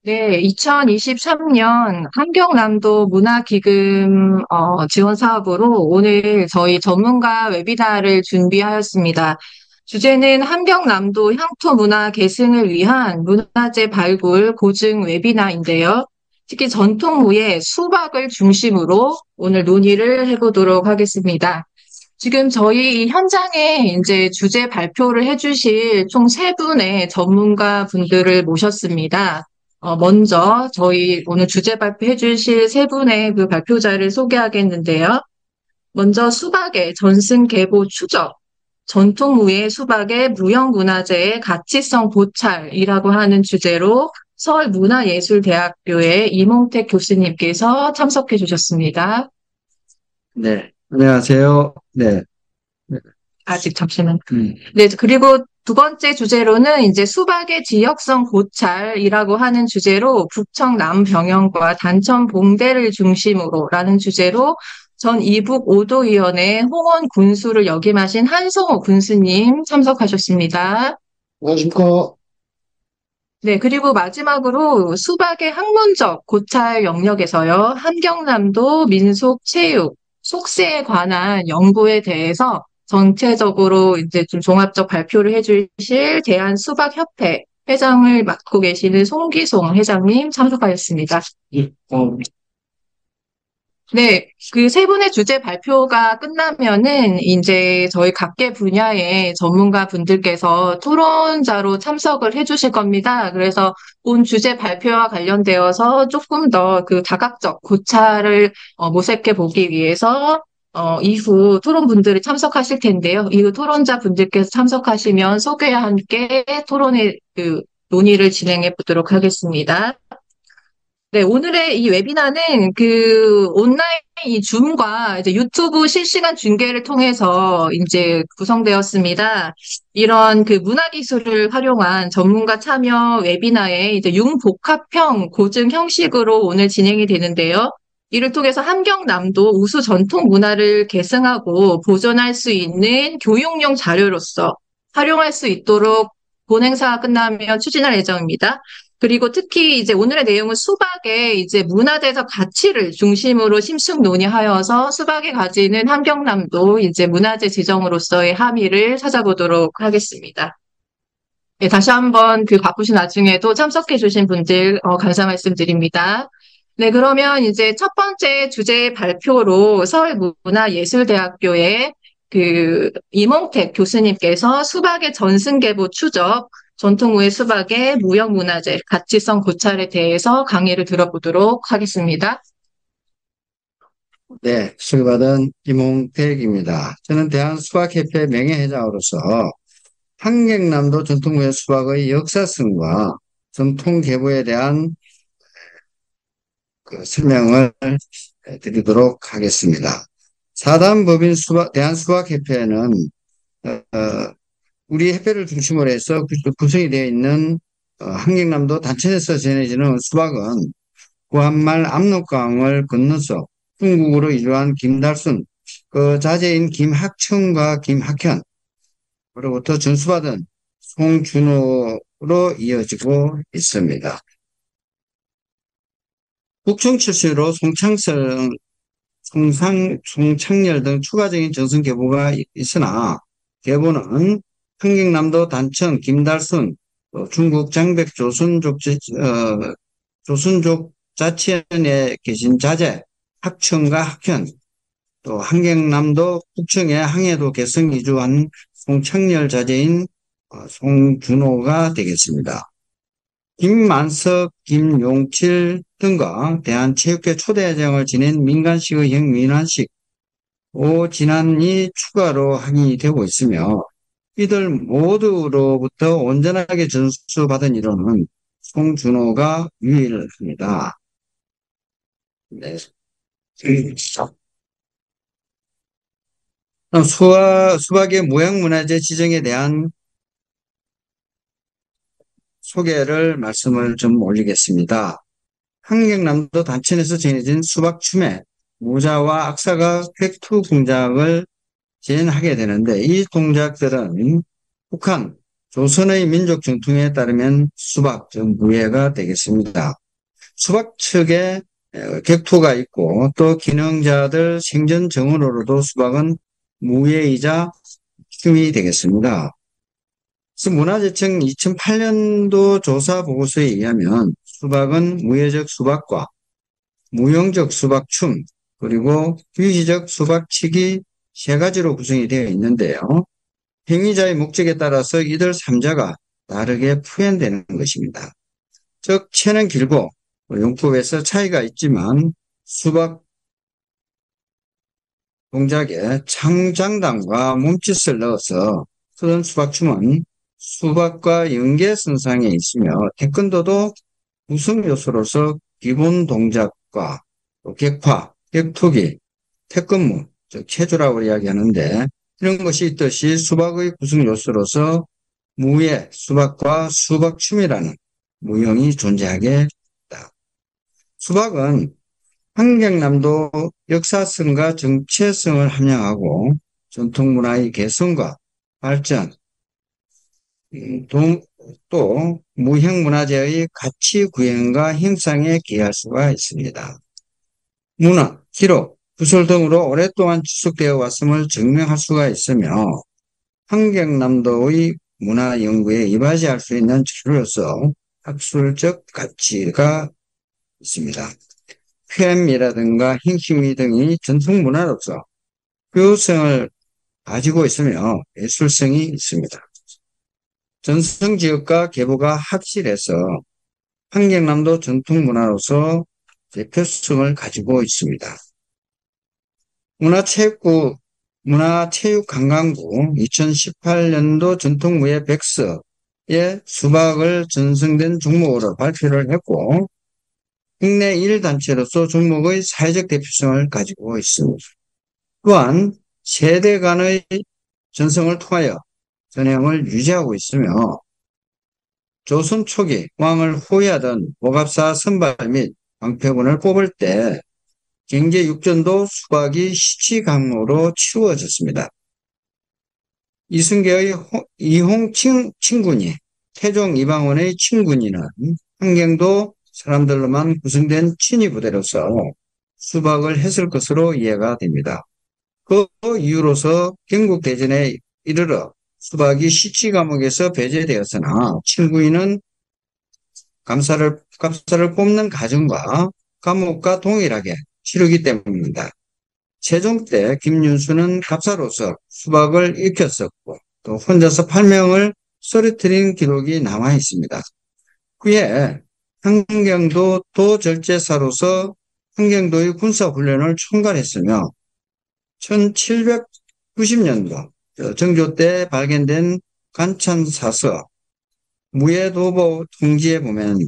네, 2023년 환경남도 문화기금 지원 사업으로 오늘 저희 전문가 웨비나를 준비하였습니다. 주제는 환경남도 향토 문화 계승을 위한 문화재 발굴 고증 웨비나인데요. 특히 전통무예 수박을 중심으로 오늘 논의를 해보도록 하겠습니다. 지금 저희 이 현장에 이제 주제 발표를 해주실 총 세 분의 전문가 분들을 모셨습니다. 먼저 저희 오늘 주제 발표해 주실 세 분의 그 발표자를 소개하겠는데요. 먼저 수박의 전승 계보 추적, 전통무예 수박의 무형문화재의 가치성 보찰이라고 하는 주제로 서울문화예술대학교의 이몽택 교수님께서 참석해 주셨습니다. 네, 안녕하세요. 네, 아직 잠시만. 음, 네, 그리고 두 번째 주제로는 이제 수박의 지역성 고찰이라고 하는 주제로 북청 남병영과 단천 봉대를 중심으로라는 주제로 전 이북 오도위원회 홍원 군수를 역임하신 한성호 군수님 참석하셨습니다. 안녕하십니까. 네, 그리고 마지막으로 수박의 학문적 고찰 영역에서요, 함경남도 민속 체육, 속세에 관한 연구에 대해서 전체적으로 이제 좀 종합적 발표를 해주실 대한수박협회 회장을 맡고 계시는 송기송 회장님 참석하셨습니다. 예, 네, 그 세 분의 주제 발표가 끝나면은 이제 저희 각계 분야의 전문가 분들께서 토론자로 참석을 해주실 겁니다. 그래서 본 주제 발표와 관련되어서 조금 더 그 다각적 고찰을 모색해 보기 위해서 이후 토론 분들이 참석하실 텐데요. 이후 토론자 분들께서 참석하시면 소개와 함께 토론의 그 논의를 진행해 보도록 하겠습니다. 네, 오늘의 이 웨비나는 그 온라인 이 줌과 이제 유튜브 실시간 중계를 통해서 이제 구성되었습니다. 이런 그 문화기술을 활용한 전문가 참여 웨비나의 이제 융복합형 고증 형식으로 오늘 진행이 되는데요. 이를 통해서 함경남도 우수 전통 문화를 계승하고 보존할 수 있는 교육용 자료로서 활용할 수 있도록 본행사가 끝나면 추진할 예정입니다. 그리고 특히 이제 오늘의 내용은 수박의 이제 문화재적 가치를 중심으로 심층 논의하여서 수박이 가지는 함경남도 이제 문화재 지정으로서의 함의를 찾아보도록 하겠습니다. 네, 다시 한번 그 바쁘신 와중에도 참석해 주신 분들 감사 말씀드립니다. 네, 그러면 이제 첫 번째 주제 발표로 서울문화예술대학교의 그 이몽택 교수님께서 수박의 전승계보 추적, 전통 의 수박의 무형문화재, 가치성 고찰에 대해서 강의를 들어보도록 하겠습니다. 네, 수료받은 이몽택입니다. 저는 대한수박협회 명예회장으로서 한경남도 전통무예 수박의 역사성과 전통 계보에 대한 설명을 드리도록 하겠습니다. 사단법인 대한수박협회는 우리 협회를 중심으로 해서 구성이 되어 있는 한경남도 단천에서 전해지는 수박은 구한말 압록강을 건너서 중국으로 이주한 김달순, 그 자제인 김학청과 김학현, 그로부터 전수받은 송준호로 이어지고 있습니다. 북청 출신으로 송창열 등 추가적인 전승 계보가 있으나 계보는 평경남도 단천 김달순, 또 중국 장백 조선족 자치현에 계신 자제 학청과 학현, 또 한경남도 북청의 항해도 개성 이주한 송창열 자제인 송준호가 되겠습니다. 김만석, 김용칠 등과 대한체육회 초대회장을 지낸 민간식의 형민환식, 오진환이 추가로 항의 되고 있으며 이들 모두로부터 온전하게 전수받은 이론은 송준호가 유일합니다. 네. 수박의 무형문화재 지정에 대한 소개를 말씀을 좀 올리겠습니다. 한경남도 단천에서 전해진 수박춤에 모자와 악사가 획투 동작을 진행하게 되는데 이 동작들은 북한, 조선의 민족 전통에 따르면 수박, 즉 무예가 되겠습니다. 수박 측에 객토가 있고 또 기능자들 생전 정언으로도 수박은 무예이자 춤이 되겠습니다. 그래서 문화재청 2008년도 조사 보고서에 의하면 수박은 무예적 수박과 무용적 수박춤 그리고 유희적 수박치기 세 가지로 구성이 되어 있는데요. 행위자의 목적에 따라서 이들 3자가 다르게 표현되는 것입니다. 즉 채는 길고 용법에서 차이가 있지만 수박 동작에 창장단과 몸짓을 넣어서 그런 수박춤은 수박과 연계선상에 있으며 태권도도 구성 요소로서 기본 동작과 또 격파, 격투기, 태권무, 즉 체조라고 이야기하는데 이런 것이 있듯이 수박의 구성 요소로서 무예, 수박과 수박춤이라는 무형이 존재하게 됩니다. 수박은 환경남도 역사성과 정체성을 함양하고 전통문화의 개성과 발전, 또 무형문화재의 가치 구현과 형상에 기여할 수가 있습니다. 문화, 기록, 구설 등으로 오랫동안 지속되어 왔음을 증명할 수가 있으며 환경남도의 문화 연구에 이바지할 수 있는 자료로서 학술적 가치가 있습니다. 표현미라든가 행심미 등이 전통 문화로서 교육성을 가지고 있으며 예술성이 있습니다. 전성지역과 계보가 합실해서 환경남도 전통문화로서 대표성을 가지고 있습니다. 문화체육관광부 2018년도 전통무예 백서에 수박을 전승된 종목으로 발표를 했고 국내 1단체로서 종목의 사회적 대표성을 가지고 있습니다. 또한 세대 간의 전승을 통하여 전형을 유지하고 있으며 조선 초기 왕을 호위하던 복압사 선발 및 방패군을 뽑을 때 경제 육전도 수박이 시치강으로 치루어졌습니다. 이승계의 이홍 친군이 태종 이방원의 친군이는 한경도 사람들로만 구성된 친위 부대로서 수박을 했을 것으로 이해가 됩니다. 그 이유로서 경국대전에 이르러 수박이 시치 과목에서 배제되었으나 친구인은 감사를 뽑는 과정과 과목과 동일하게 치르기 때문입니다. 세종 때 김윤수는 갑사로서 수박을 익혔었고 또 혼자서 팔명을 쓰러뜨린 기록이 남아 있습니다. 그에 한경도 도절제사로서 한경도의 군사훈련을 총괄했으며 1790년도 정조 때 발견된 관찬사서 무예도보 통지에 보면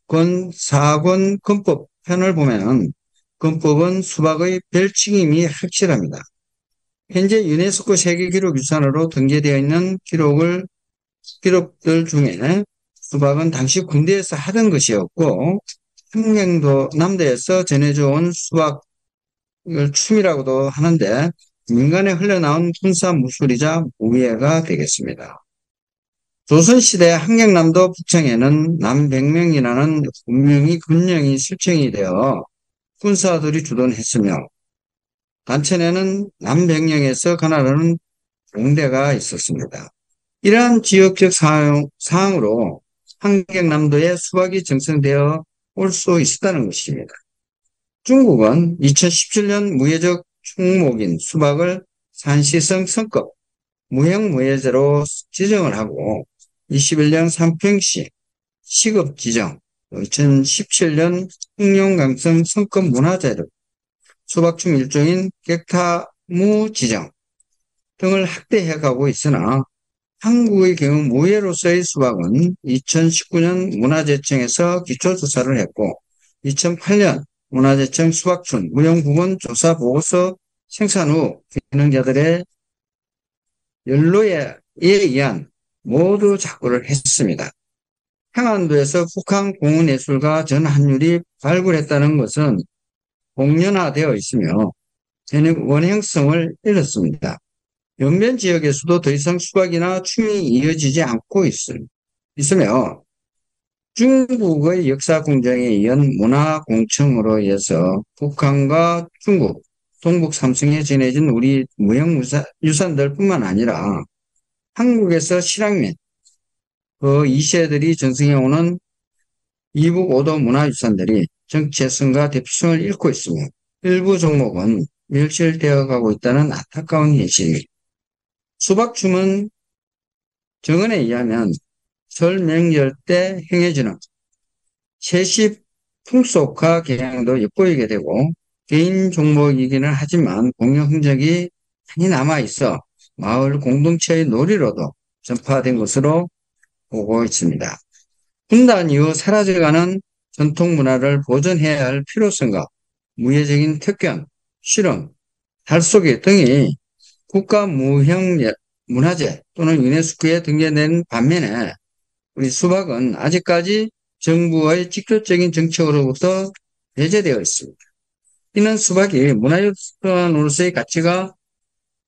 권4권 건법 편을 보면 건법은 수박의 별칭임이 확실합니다. 현재 유네스코 세계기록유산으로 등재되어 있는 기록들 중에 수박은 당시 군대에서 하던 것이었고 한경도 남대에서 전해져 온 수박을 춤이라고도 하는데 민간에 흘러나온 군사 무술이자 무예가 되겠습니다. 조선시대 한경남도 북청에는 남백명이라는 군명이 설정이 되어 군사들이 주둔했으며 단천에는 남백령에서 관할하는 봉대가 있었습니다. 이러한 지역적 사항으로 한경남도에 수박이 정성되어 올 수 있었다는 것입니다. 중국은 2017년 무예적 충목인 수박을 산시성 성급 무형무예제로 지정을 하고 21년 삼평시 시급 지정, 2017년 흑룡강성 성급 문화재를 수박춤 일종인 객타무 지정 등을 확대해가고 있으나 한국의 경우 무예로서의 수박은 2019년 문화재청에서 기초조사를 했고 2008년 문화재청 수박춤 무형부분 조사 보고서 생산 후 기능자들의 연로에 의한 모두 작고를 했습니다. 평안도에서 북한 공원예술가 전한율이 발굴했다는 것은 공연화되어 있으며 원형성을 잃었습니다. 영변 지역에서도 더 이상 수박이나 춤이 이어지지 않고 있으며 중국의 역사 공정에 의한 문화 공청으로 인해서 북한과 중국, 동북 삼성에 전해진 우리 무형유산들뿐만 아니라 한국에서 실황민, 그 2세들이 전승해오는 이북 5도 문화유산들이 정체성과 대표성을 잃고 있으며 일부 종목은 멸실되어 가고 있다는 안타까운 현실입니다. 수박춤은 정언에 의하면 설 명절 때 행해지는 세시 풍속화 경향도 엿보이게 되고 개인 종목이기는 하지만 공연 흔적이 많이 남아있어 마을 공동체의 놀이로도 전파된 것으로 보고 있습니다. 분단 이후 사라져가는 전통 문화를 보존해야 할 필요성과 무예적인 특권, 실험, 달속의 등이 국가무형문화재 또는 유네스코에 등재된 반면에 우리 수박은 아직까지 정부의 직접적인 정책으로부터 배제되어 있습니다. 이는 수박이 문화유산으로서의 가치가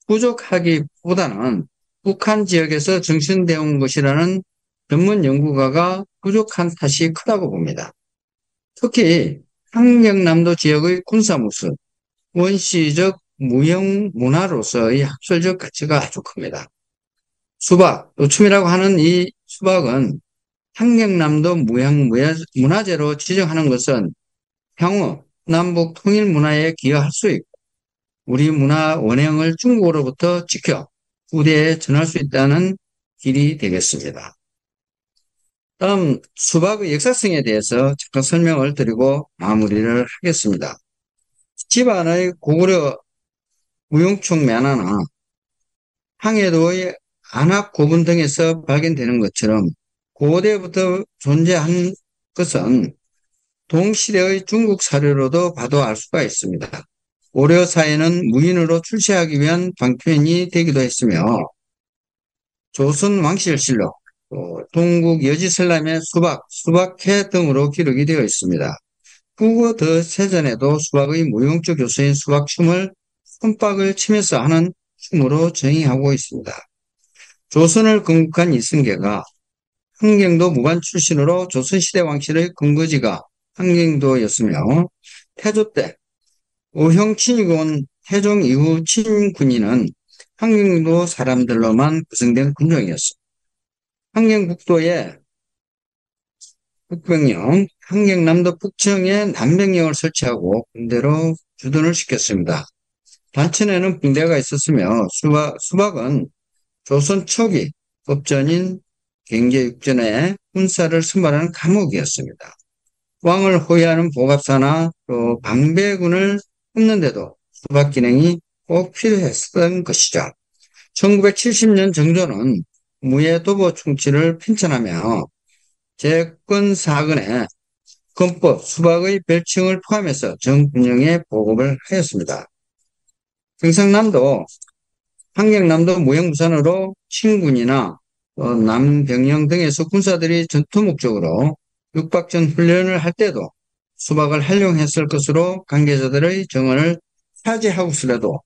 부족하기보다는 북한 지역에서 정신되어 온 것이라는 전문 연구가가 부족한 탓이 크다고 봅니다. 특히 한경남도 지역의 군사무술, 원시적 무형 문화로서의 학술적 가치가 아주 큽니다. 수박, 노춤이라고 하는 이 수박은 한경남도 무형문화재로 지정하는 것은 향후 남북 통일 문화에 기여할 수 있고 우리 문화 원형을 중국으로부터 지켜 후대에 전할 수 있다는 길이 되겠습니다. 다음 수박의 역사성에 대해서 잠깐 설명을 드리고 마무리를 하겠습니다. 집안의 고구려 무용총 면화나 항해도의 안압 고분 등에서 발견되는 것처럼 고대부터 존재한 것은 동시대의 중국 사료로도 봐도 알 수가 있습니다. 고려사에는 무인으로 출시하기 위한 방편이 되기도 했으며 조선 왕실실록, 동국 여지설람의 수박회 등으로 기록이 되어 있습니다. 후고 더 세전에도 수박의 무용적 요소인 수박춤을 손뼉을 치면서 하는 춤으로 정의하고 있습니다. 조선을 건국한 이승계가 한경도 무관 출신으로 조선시대 왕실의 근거지가 한경도였으며 태조 때 오형 친위군 태종 이후 친군인은 한경도 사람들로만 구성된 군종이었습니다. 한경북도에 북병령, 한경남도 북청에 남병령을 설치하고 군대로 주둔을 시켰습니다. 단천에는 붕대가 있었으며 수박은 조선 초기 법전인 경제육전에 군사를 선발하는 감옥이었습니다. 왕을 호위하는 보갑사나 또 방배군을 뽑는데도 수박 기능이 꼭 필요했던 것이죠. 1970년 정조는 무예도보 충치를 편찬하며 재권 사건에 헌법 수박의 별칭을 포함해서 정분영에 보급을 하였습니다. 경상남도 한경남도 무형무산으로 친군이나 남병영 등에서 군사들이 전투 목적으로 육박전 훈련을 할 때도 수박을 활용했을 것으로 관계자들의 정언을 차지하고서라도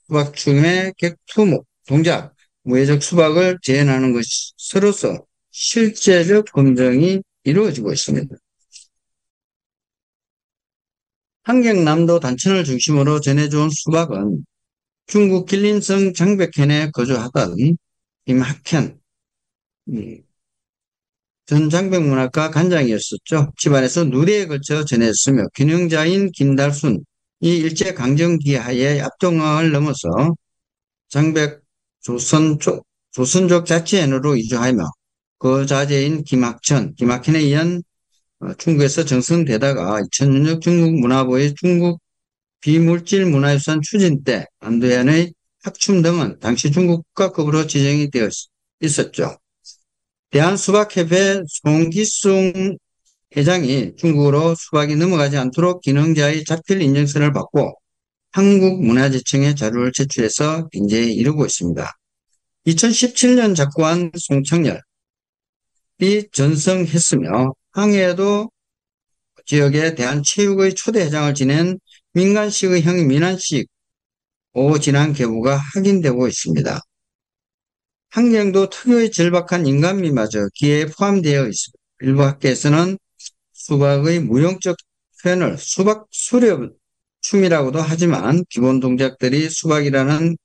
수박춤의 객투목 동작, 무예적 수박을 재현하는 것으로서 실제적 검증이 이루어지고 있습니다. 한경남도 단천을 중심으로 전해져온 수박은 중국 길림성 장백현에 거주하던 김학현 전 장백문학가 간장이었었죠. 집안에서 누리에 걸쳐 전해졌으며 균형자인 김달순 이 일제강점기 하에 압동강을 넘어서 장백 조선족 자치현으로 이주하며 그 자제인 김학현에 의한 중국에서 정성되다가 2006년 중국 문화부의 중국 비물질 문화유산 추진 때 안도현의 학춤 등은 당시 중국 국가급으로 지정이 되어 있었죠. 대한수박협회 송기숭 회장이 중국으로 수박이 넘어가지 않도록 기능자의 자필 인증서를 받고 한국문화재청에 자료를 제출해서 인재에 이르고 있습니다. 2017년 작고한 송창렬이 전성했으며 항해도 지역에 대한체육의 초대 회장을 지낸 민간식의 형이 민한식 오진한 계보가 확인되고 있습니다. 환경도 특유의 절박한 인간미마저 기회에 포함되어 있습니다. 일부 학계에서는 수박의 무용적 표현을 수박 수렵 춤이라고도 하지만 기본 동작들이 수박이라는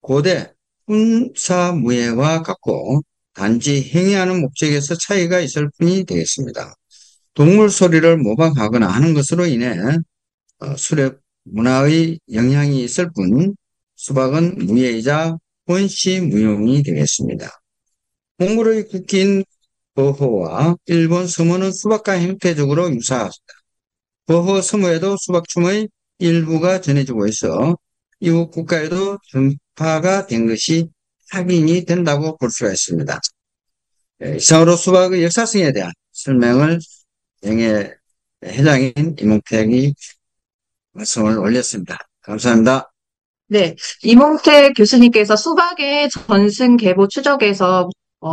고대 훈사무예와 같고 단지 행위하는 목적에서 차이가 있을 뿐이 되겠습니다. 동물 소리를 모방하거나 하는 것으로 인해 수렵 문화의 영향이 있을 뿐 수박은 무예이자 혼시 무용이 되겠습니다. 몽골의 국기인 버호와 일본 서무는 수박과 형태적으로 유사합니다. 버호 서무에도 수박춤의 일부가 전해지고 있어 이웃 국가에도 전파가 된 것이 확인이 된다고 볼 수가 있습니다. 이상으로 수박의 역사성에 대한 설명을 영예 회장인 이몽택이 말씀을 올렸습니다. 감사합니다. 네, 이몽택 교수님께서 수박의 전승 계보 추적에서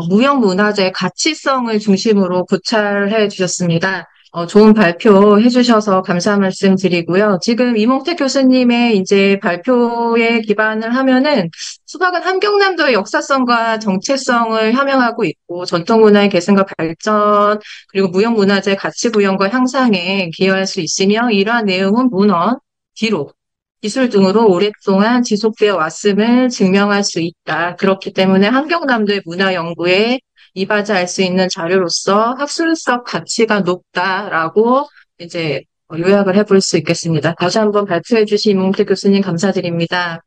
무형문화재 가치성을 중심으로 고찰해 주셨습니다. 좋은 발표 해주셔서 감사 말씀 드리고요. 지금 이몽택 교수님의 이제 발표에 기반을 하면은 수박은 함경남도의 역사성과 정체성을 함양하고 있고 전통문화의 계승과 발전 그리고 무형문화재 가치 구현과 향상에 기여할 수 있으며 이러한 내용은 문헌, 기록, 기술 등으로 오랫동안 지속되어 왔음을 증명할 수 있다. 그렇기 때문에 함경남도의 문화 연구에 이바지할 수 있는 자료로서 학술적 가치가 높다라고 이제 요약을 해볼 수 있겠습니다. 다시 한번 발표해 주신 이몽택 교수님 감사드립니다.